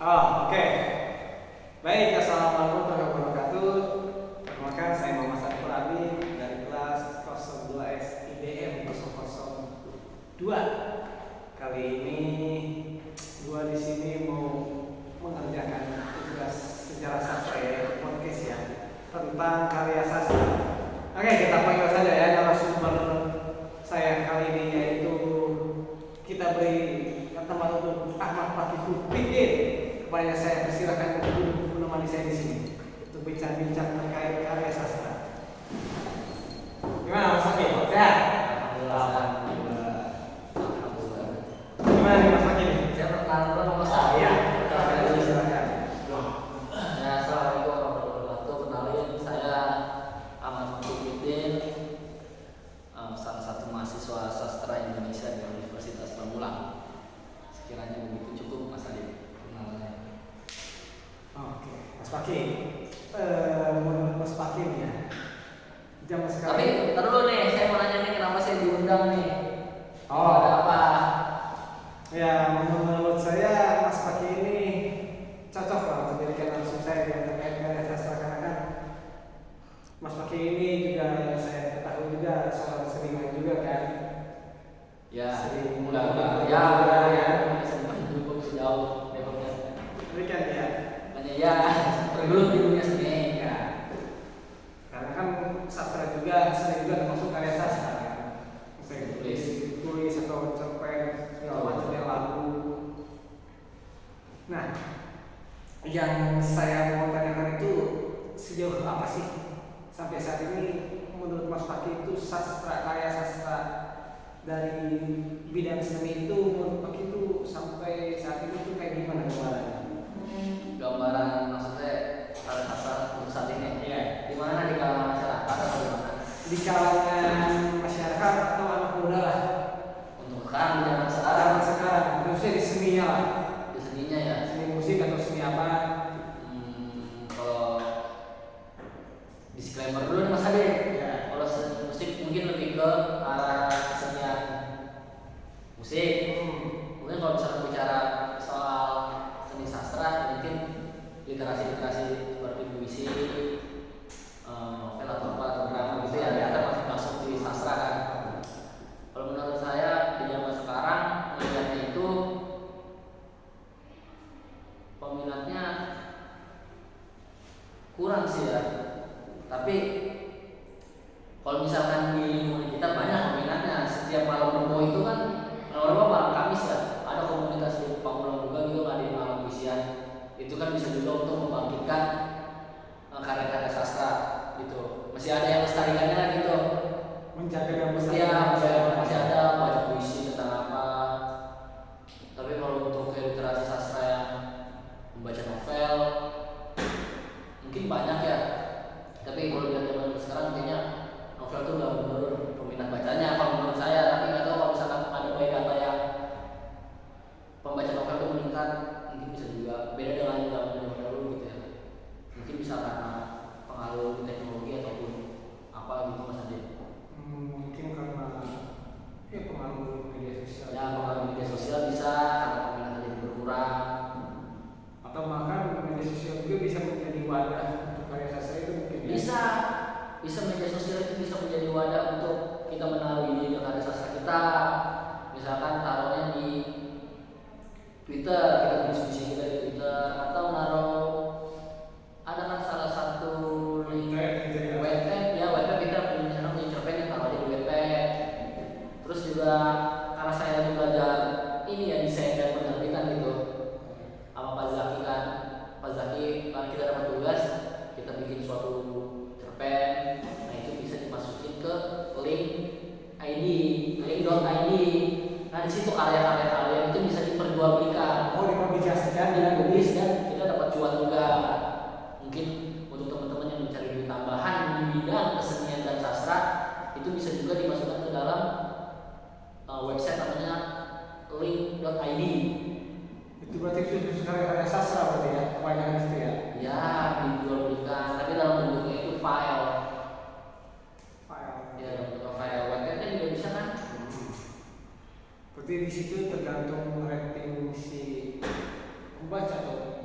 Oh, oke. Baik, assalamualaikum warahmatullahi wabarakatuh. Perkenalkan, saya Muhammad Saiful Amin dari kelas 02 SIDM 002. Kali ini gua di sini mau mengerjakan tugas sejarah sastra ya, podcast ya, tentang karya sastra. Oke, kita panggil saja ya narasumber saya kali ini, yaitu kita beri tempat untuk Ahmad Fakih Fikir. Kepada saya persilakan untuk menemani saya di sini untuk bincang-bincang terkait karya sastra. Gimana Mas Fakih? Sehat? Alhamdulillah. Gimana nih Mas Fakih? Saya perkenalan dulu Mas Adi. Iya, silakan. Ya, assalamualaikum warahmatullahi wabarakatuh. Kenalin, saya Ahmad Fikir, salah satu mahasiswa sastra Indonesia di Universitas Pamulang. Sekiranya begitu cukup Mas Adi kenalannya. Oke, Mas Fakih. Menurut Mas Fakih nih ya, zaman sekarang. Tapi ntar dulu nih, saya mau nanya nih kenapa saya diundang nih? Oh, Ada apa? ya, menurut saya Mas Fakih ini cocok lah untuk dijadikan langsung saya yang terkait karya sastra, karena kan Mas Fakih ini juga saya ketahui juga seorang seniman juga kan. Ya, Sering enggak. ya, Ya, seniman dulu sejauh levelnya. berikan ya. Hanya ya, tergelum di dunia seni. Ya, karena kan sastra juga sering juga termasuk karya sastra kan. Misalnya tulis atau cerpen segala macamnya, lagu. Nah, yang saya mau tanyakan itu sejauh apa sih sampai saat ini menurut Mas Fakih itu sastra, karya sastra dari bidang seni itu menurut Fakih itu sampai saat ini tuh kayak gimana gambarannya? Gambaran maksudnya karya sastra untuk saat ini. Iya. Di mana di kalangan masyarakat atau di mana? Di kalangan masyarakat atau anak muda lah, Untuk sekarang di zaman sekarang zaman sekarang, khususnya di seninya lah, di seninya ya. seni musik atau seni apa? Kalau disclaimer dulu nih Mas Ade. Ya. Kalau seni musik mungkin lebih ke arah kesenian musik. Mungkin kalau misalnya bicara soal seni sastra mungkin literasi seperti puisi, novel atau apa atau drama gitu ya, ternyata masih masuk di sastra kan. Kalau menurut saya di zaman sekarang melihatnya itu peminatnya kurang sih ya. Tapi kalau misalkan di lingkungan kita banyak peminatnya. Setiap malam Rebo itu kan malam Rebo malam Kamis ya, ada komunitas di Pamulang juga gitu ngadain malam puisian. Itu kan bisa juga untuk membangkitkan karya-karya sastra gitu. Masih ada yang lestarikannya lah gitu. Menjaga dan Iya, melestarikan masih ada baca puisi tentang apa. Tapi kalau untuk literasi sastra yang membaca novel mungkin banyak ya. Tapi kalau lihat zaman sekarang kayaknya novel tuh udah menurun peminat bacanya kalau menurut saya. Tapi nggak tahu kalau misalkan ada by data yang pembaca novel itu meningkat, mungkin bisa juga beda dengan zaman dahulu gitu ya. Mungkin bisa karena pengaruh teknologi ataupun apa gitu Mas Ade. mungkin karena ya pengaruh media sosial. Ya pengaruh media sosial bisa karena peminatnya jadi berkurang. Atau bahkan media sosial juga bisa menjadi wadah untuk karya sastra itu mungkin ya. Bisa media sosial itu bisa menjadi wadah untuk kita menaruh ide karya sastra kita. Misalkan taruhnya di Twitter, kita diskusi kita di Twitter, atau naruh ada kan salah satu link Wattpad ya, Wattpad kita punya misalnya punya cerpen yang taruh aja di Wattpad. Terus juga karena saya lagi belajar ini ya desain dan penerbitan gitu sama Pak Zaki kan. Pak Zaki kan kita dapat tugas kita bikin suatu cerpen. Nah itu bisa dimasukin ke link ID, link.id. Nah di situ karya-karya kalian itu bisa diperjualbelikan. Oh, dipublikasikan Dan ya. tulis dan kita dapat cuan juga. Mungkin untuk teman-teman yang mencari duit tambahan di bidang kesenian dan sastra itu bisa juga dimasukkan ke dalam website namanya link.id. Itu berarti khusus karya-karya sastra berarti ya, kebanyakan itu ya. Ya dijualbelikan, tapi dalam bentuknya itu file. Ya dalam bentuk file. Website juga bisa kan? Berarti di situ tergantung rating si pembaca atau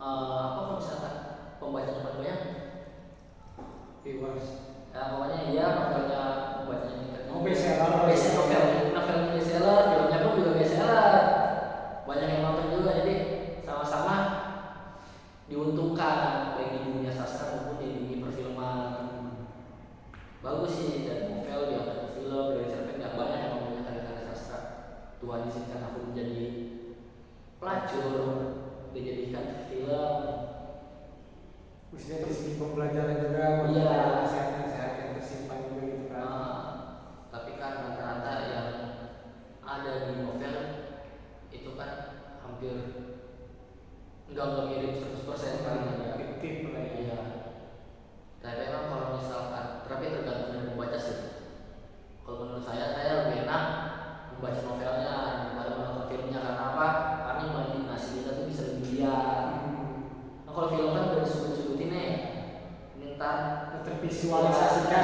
apa kalau misalkan pembacanya banyak Viewers. ya pokoknya iya novelnya pembacanya tingkat Oh, bestseller. novelnya bestseller, filmnya pun juga bestseller, banyak yang nonton juga, jadi sama-sama diuntungkan baik di dunia sastra maupun di dunia perfilman. Bagus sih, dari novel diangkat ke film, dari cerpen nggak banyak yang ngomongin karya-karya sastra. Tuhan izinkan aku menjadi pelacur, dijadikan film. Maksudnya dari segi pembelajaran juga, Iya. nasihat-nasihat yang tersimpan juga gitu kan. Tapi kan rata-rata yang ada di novel itu kan hampir nggak mirip 100% kan ya. Fiktif lah ya. Iya. Tapi memang kalau misalkan, tapi tergantung dari pembaca sih. Kalau menurut saya lebih enak membaca novelnya daripada menonton filmnya, karena apa? Karena imajinasi kita tuh bisa lebih liar. Nah, kalau film kan udah disudut-sudutin nih, ini ntar Tervisualisasikan.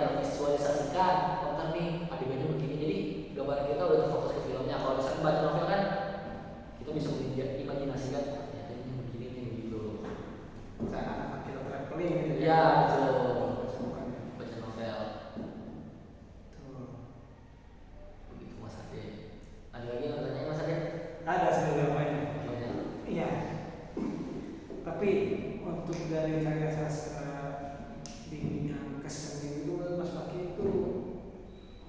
tervisualisasikan. Ntar nih adegannya begini, jadi gambaran kita udah terfokus ke filmnya. Kalau misalkan baca novel kan kita bisa imajinasikan ternyata ini begini nih gitu. Seakan-akan kita traveling gitu Ya betul. Bukan. Baca novel Tuh. begitu Mas Ade. Ada lagi yang tanya Mas Ade? Ada sebenarnya banyak. Banyak. Iya. Tapi untuk dari karya sastra di bidang kesenian itu kan Mas Paki itu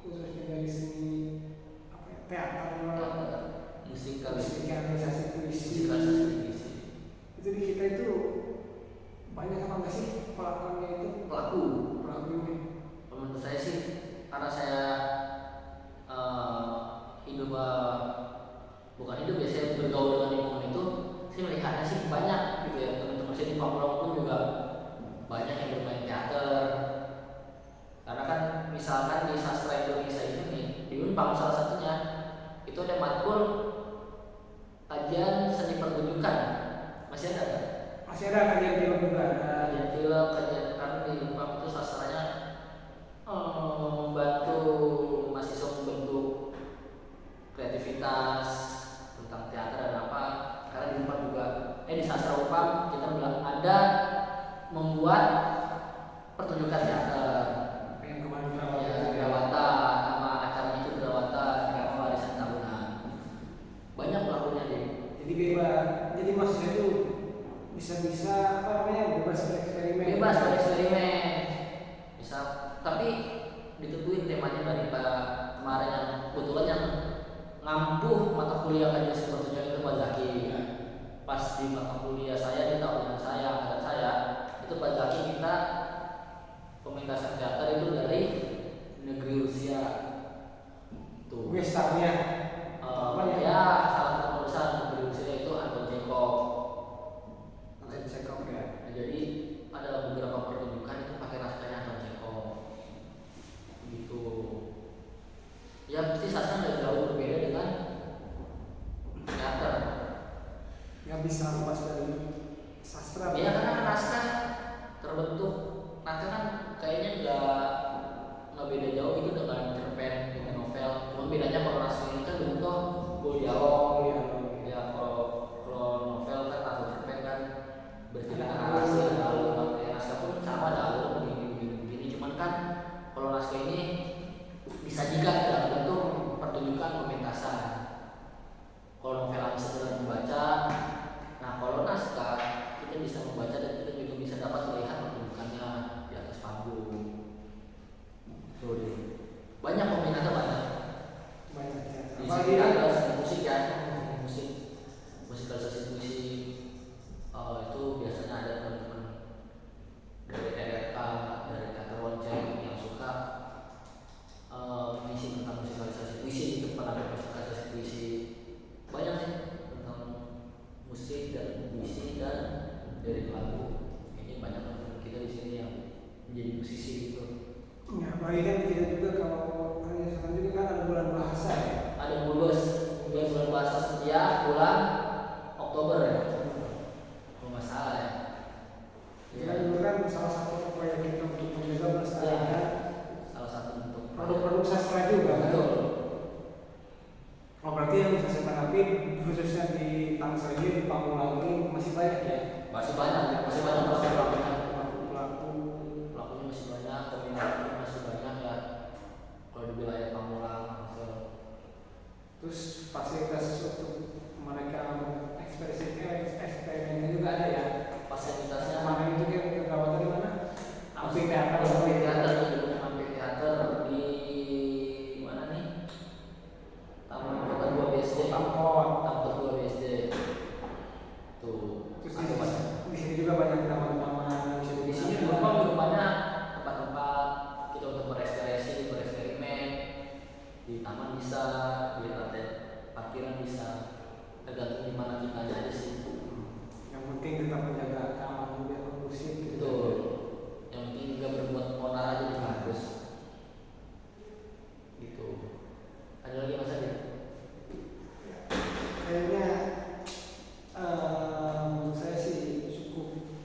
khususnya dari seni apa ya, teater, musikalisasi puisi. Itu di kita itu banyak apa nggak sih pelakuannya itu? Pelaku Pelakunya. menurut saya sih, karena saya hidup bukan hidup ya, saya bergaul dengan lingkungan itu, saya melihatnya sih banyak gitu ya. Teman-teman saya di Pamulang pun juga banyak yang bermain teater. Karena kan misalkan di sastra Indonesia ini nih, di Unpam salah satunya itu ada matkul kajian seni pertunjukan. Masih ada kan? Masih ada kajian film juga ada. Kajian film, kajian, karena di Unpam itu sastranya membantu mahasiswa membentuk kreativitas tentang teater dan apa. Karena di Unpam juga, di sastra Unpam kita bilang ada membuat pertunjukan teater. Yang kemarin Ya, Berawatan, nama acaranya itu Berawatan, drama warisan tahunan. Banyak pelakunya deh. Jadi bebas. Jadi maksudnya itu bisa apa namanya bebas bereksperimen. Bebas bereksperimen. Bisa, tapi ditentuin temanya dari kemarin yang kebetulan yang ngampuh mata kuliah kajian seni pertunjukan itu Pak Zaki. Pas di mata kuliah saya di tahunan saya, angkatan saya, itu Pak Zaki minta pementasan teater itu dari negeri Rusia. Tuh. Gue startnya. Ya, salah satu perusahaan negeri Rusia itu Anton Chekhov. Anton Chekhov ya. Nah, jadi ada beberapa pertunjukan itu pakai naskahnya Anton Chekhov. Gitu. Ya pasti sastra nggak jauh berbeda dengan teater. Nggak bisa lepas dari sastra. Ya karena naskah terbentuk, naskah kan kayaknya nggak beda jauh gitu dengan cerpen, dengan novel. Cuma bedanya kalau naskah ini kan bentuk dialog. Ya kalau novel kan atau cerpen kan bercerita narasi, ada alur. Ya naskah pun sama, ada alur begini. Cuman kan kalau naskah ini disajikan dalam bentuk pertunjukan pementasan. Kalau novel hanya sekedar membaca, nah kalau naskah kita bisa membaca dan kita juga bisa dapat melihat pertunjukannya di atas panggung. Tuh deh. Banyak peminatnya banyak. Banyak ya. Di Apalagi sini kan ada seni musik ya, musikalisasi puisi. Itu biasanya ada teman-teman dari TRK, dari teater lonceng yang suka mengisi tentang musikalisasi puisi. Itu pernah ada musikalisasi puisi. Banyak sih tentang musik dan puisi dan dari lagu. Ini banyak teman-teman kita di sini yang menjadi musisi gitu. ya, apalagi kan kita juga kalau karya sastra juga kan ada bulan bahasa ya. Ada bulan bahasa setiap bulan Oktober ya, kalau nggak salah ya. Kita juga kan salah satu upaya kita untuk menjaga melestarikan Salah satu bentuk produk-produk sastra juga kan. betul. Oh berarti yang bisa saya tanggapi khususnya di Tangsel ini di Pamulang ini masih banyak ya masih banyak pelakunya. pelaku Pelakunya masih banyak, peminatnya masih banyak ya. Kalau di wilayah Pamulang, terus fasilitas untuk mereka eksperimennya juga ada ya. fasilitasnya Kemarin itu kan beberapa tadi mana? Amfiteater. Amfiteater di mana nih? Taman Kota 2 BSD. Taman Kota 2 BSD. Tuh. Terus di sini juga banyak taman-taman. Di sini juga banyak tempat-tempat kita untuk bereksperimen. Di taman bisa, di lantai parkiran bisa, tergantung di mana kita aja sih. Yang penting tetap menjaga keamanan biar kondusif gitu. Betul. Yang penting juga berbuat onar aja di kampus. Gitu. Ada lagi Mas Adi? Kayaknya menurut saya sih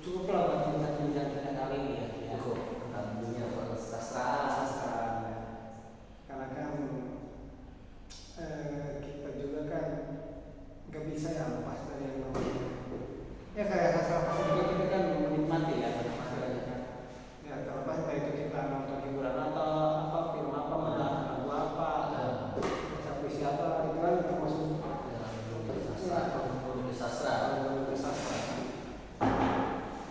cukup lah buat bincang-bincang kita kali ini ya. Cukup tentang dunia sastra. Karena kan kita juga kan nggak bisa ya lepas dari yang namanya. Ya kayak sastra juga kita kan menikmati ya, ya terlepas dari itu kita nonton hiburan atau apa, film apa, mendengarkan lagu apa, baca puisi apa, itu kan termasuk Sastra.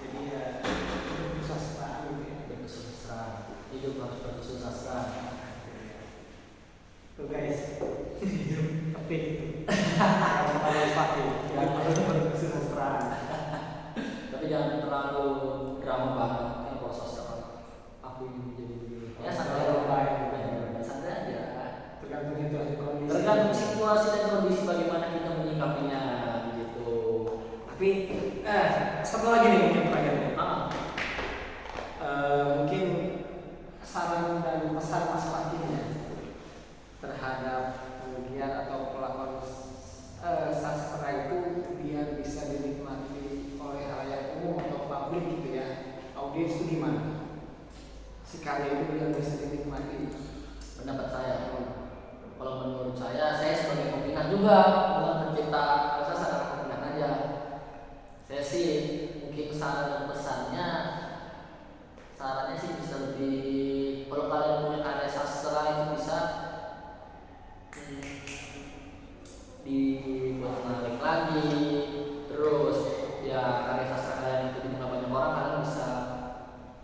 Jadi ya itu sastra gitu ya. Sastra. Hidup harus berkusul sastra. Tuh guys, hidup tapi itu kalau pakai yang harus berkusul sastra. Tapi jangan terlalu drama banget kan kalau sastra kan. Aku ingin menjadi begini. Ya santai aja. Tergantung situasi kondisi. Tergantung situasi dan kondisi bagaimana kita menyikapinya gitu. Tapi satu lagi nih mungkin terakhir. Mungkin saran dan pesan Mas Fatimnya terhadap penggiat atau pelakon sastra itu biar bisa dinikmati oleh halayak umum atau publik gitu ya, audiens itu gimana? Si karya itu biar bisa dinikmati. Pendapat saya, kalau menurut saya sebagai peminat juga, bukan pencipta sastra, peminat aja. Saya sih mungkin saran dan pesannya, sarannya sih bisa lebih, kalau kalian punya karya sastra itu bisa dibuat menarik lagi. Terus ya karya sastra kalian itu dikenal banyak orang, kalian bisa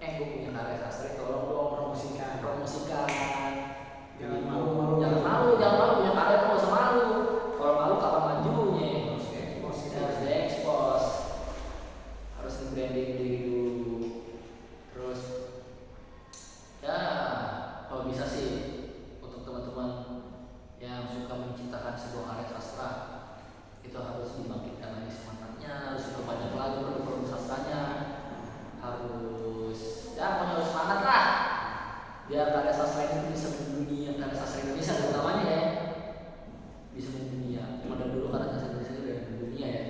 gue punya karya sastra, tolong dong promosikan. Jangan malu punya karya itu nggak usah malu. Kalau malu kapan majunya? Harus diekspos, harus nge-branding diri dulu. Terus ya kalau bisa sih untuk teman-teman yang suka menciptakan sebuah karya sastra, itu harus dibangkitkan lagi semangatnya, harus berbanyak lagi produk-produk sastranya, harus harus semangat lah biar karya sastra itu bisa mendunia. Karya sastra Indonesia terutamanya ya bisa mendunia. Dari dulu karya sastra Indonesia itu udah mendunia ya.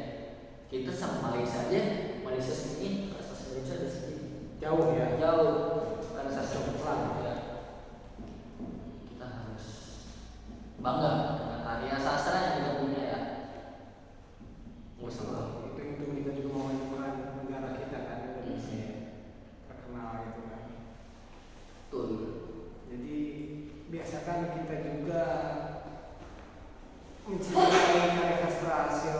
Kita sama Malaysia aja, Malaysia sendiri karya sastra Indonesia ada sendiri. Jauh ya. Karya sastra Islam ya. Kita harus bangga dengan karya sastra yang kita punya ya. Itu kita juga mau memajukan negara kita kan, Indonesia terkenal gitu kan. Betul. Jadi biasakan kita juga mencintai karya sastra hasil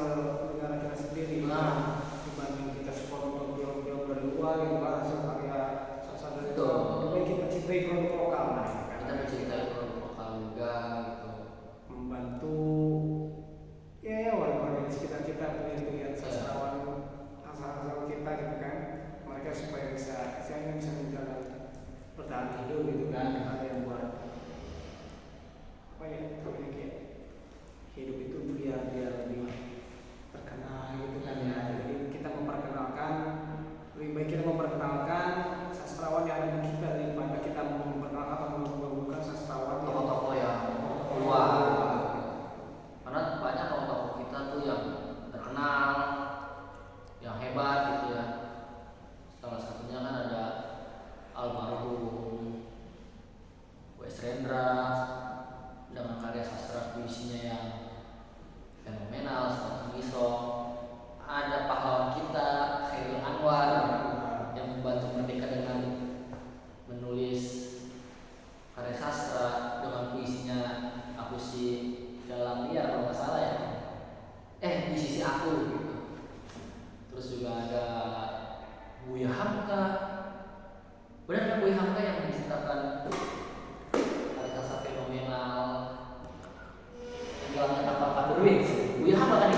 negara kita sendiri. Dibanding kita suka nonton film-film dari luar gitu kan, hasil karya sastra dari luar. Lebih kita cintai produk lokal lah. Kita mencintai produk lokal juga gitu. Membantu ya warga-warga di sekitar kita, pilihan sastrawan asal-asal kita gitu kan, mereka supaya bisa menjaga bertahan hidup gitu kan, ada yang buat apa ya, namanya kayak hidup itu biar lebih terkenal gitu kan ya. Jadi kita memperkenalkan, lebih baik kita memperkenalkan Terus juga ada Buya Hamka. Benar kan Buya Hamka yang menciptakan karya fenomenal yang jalannya tanpa pandu duit. Buya Hamka kan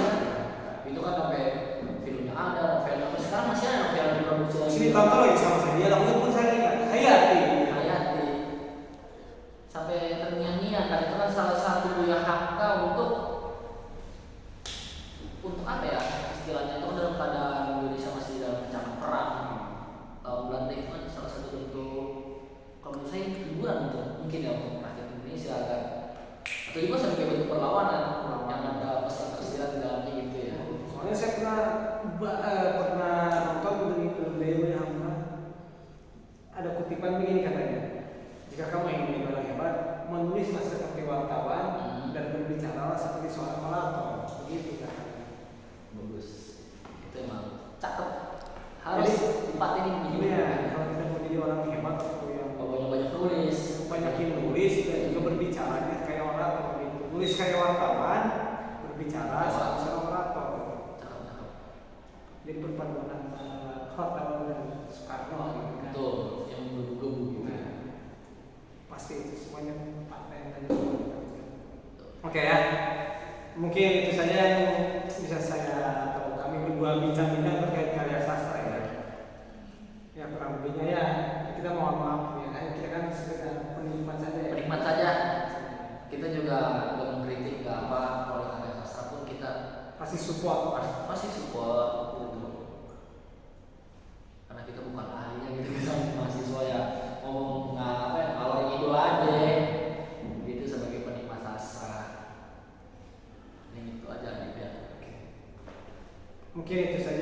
itu kan sampai filmnya ada, novelnya sampai sekarang masih ada novel yang diproduksi lagi. Sini tahu lagi sama saya, dia lakukan pun saya ingat Hayati. Sampai terngiang-ngiang kan itu kan salah satu Buya Hamka untuk apa ya istilahnya itu kan dalam keadaan Indonesia masih dalam ancaman perang lawan Belanda itu kan salah satu bentuk kalau menurut saya hiburan untuk mungkin ya untuk rakyat Indonesia kan atau juga sebagai bentuk perlawanan yang ada pesan tersirat di dalamnya gitu ya. Soalnya saya pernah nonton film Buya Hamka, ada kutipan begini katanya, jika kamu ingin menjadi orang hebat, menulislah seperti wartawan dan berbicara seperti seorang orator, begitu kan? Bagus, itu emang cakep, harus dipatenin begini. Iya, kalau kita mau jadi orang hebat atau yang banyak nulis, banyakin nulis dan juga berbicaranya kayak orator, gitu. Nulis kayak wartawan, berbicara seperti seorang orator. Cakep. Jadi perpaduan antara wartawan dan Soekarno gitu kan. Betul, yang menggebu-gebu gitu. Nah, pasti itu semuanya paten dan Oke ya, mungkin itu saja yang bisa saya atau kami berdua bincang-bincang terkait karya sastra ya. Ya kurang lebihnya ya kita mohon maaf ya, kita kan sekedar penikmat saja ya. Penikmat saja. Kita juga nggak mengkritik nggak apa kalau karya sastra pun kita Pasti support. pasti support gitu. Karena kita bukan ahlinya gitu kita mahasiswa ya ngomong apa ya ngalor ngidul aja gitu sebagai penikmat sastra. Ini itu aja nih ya. Mungkin itu saja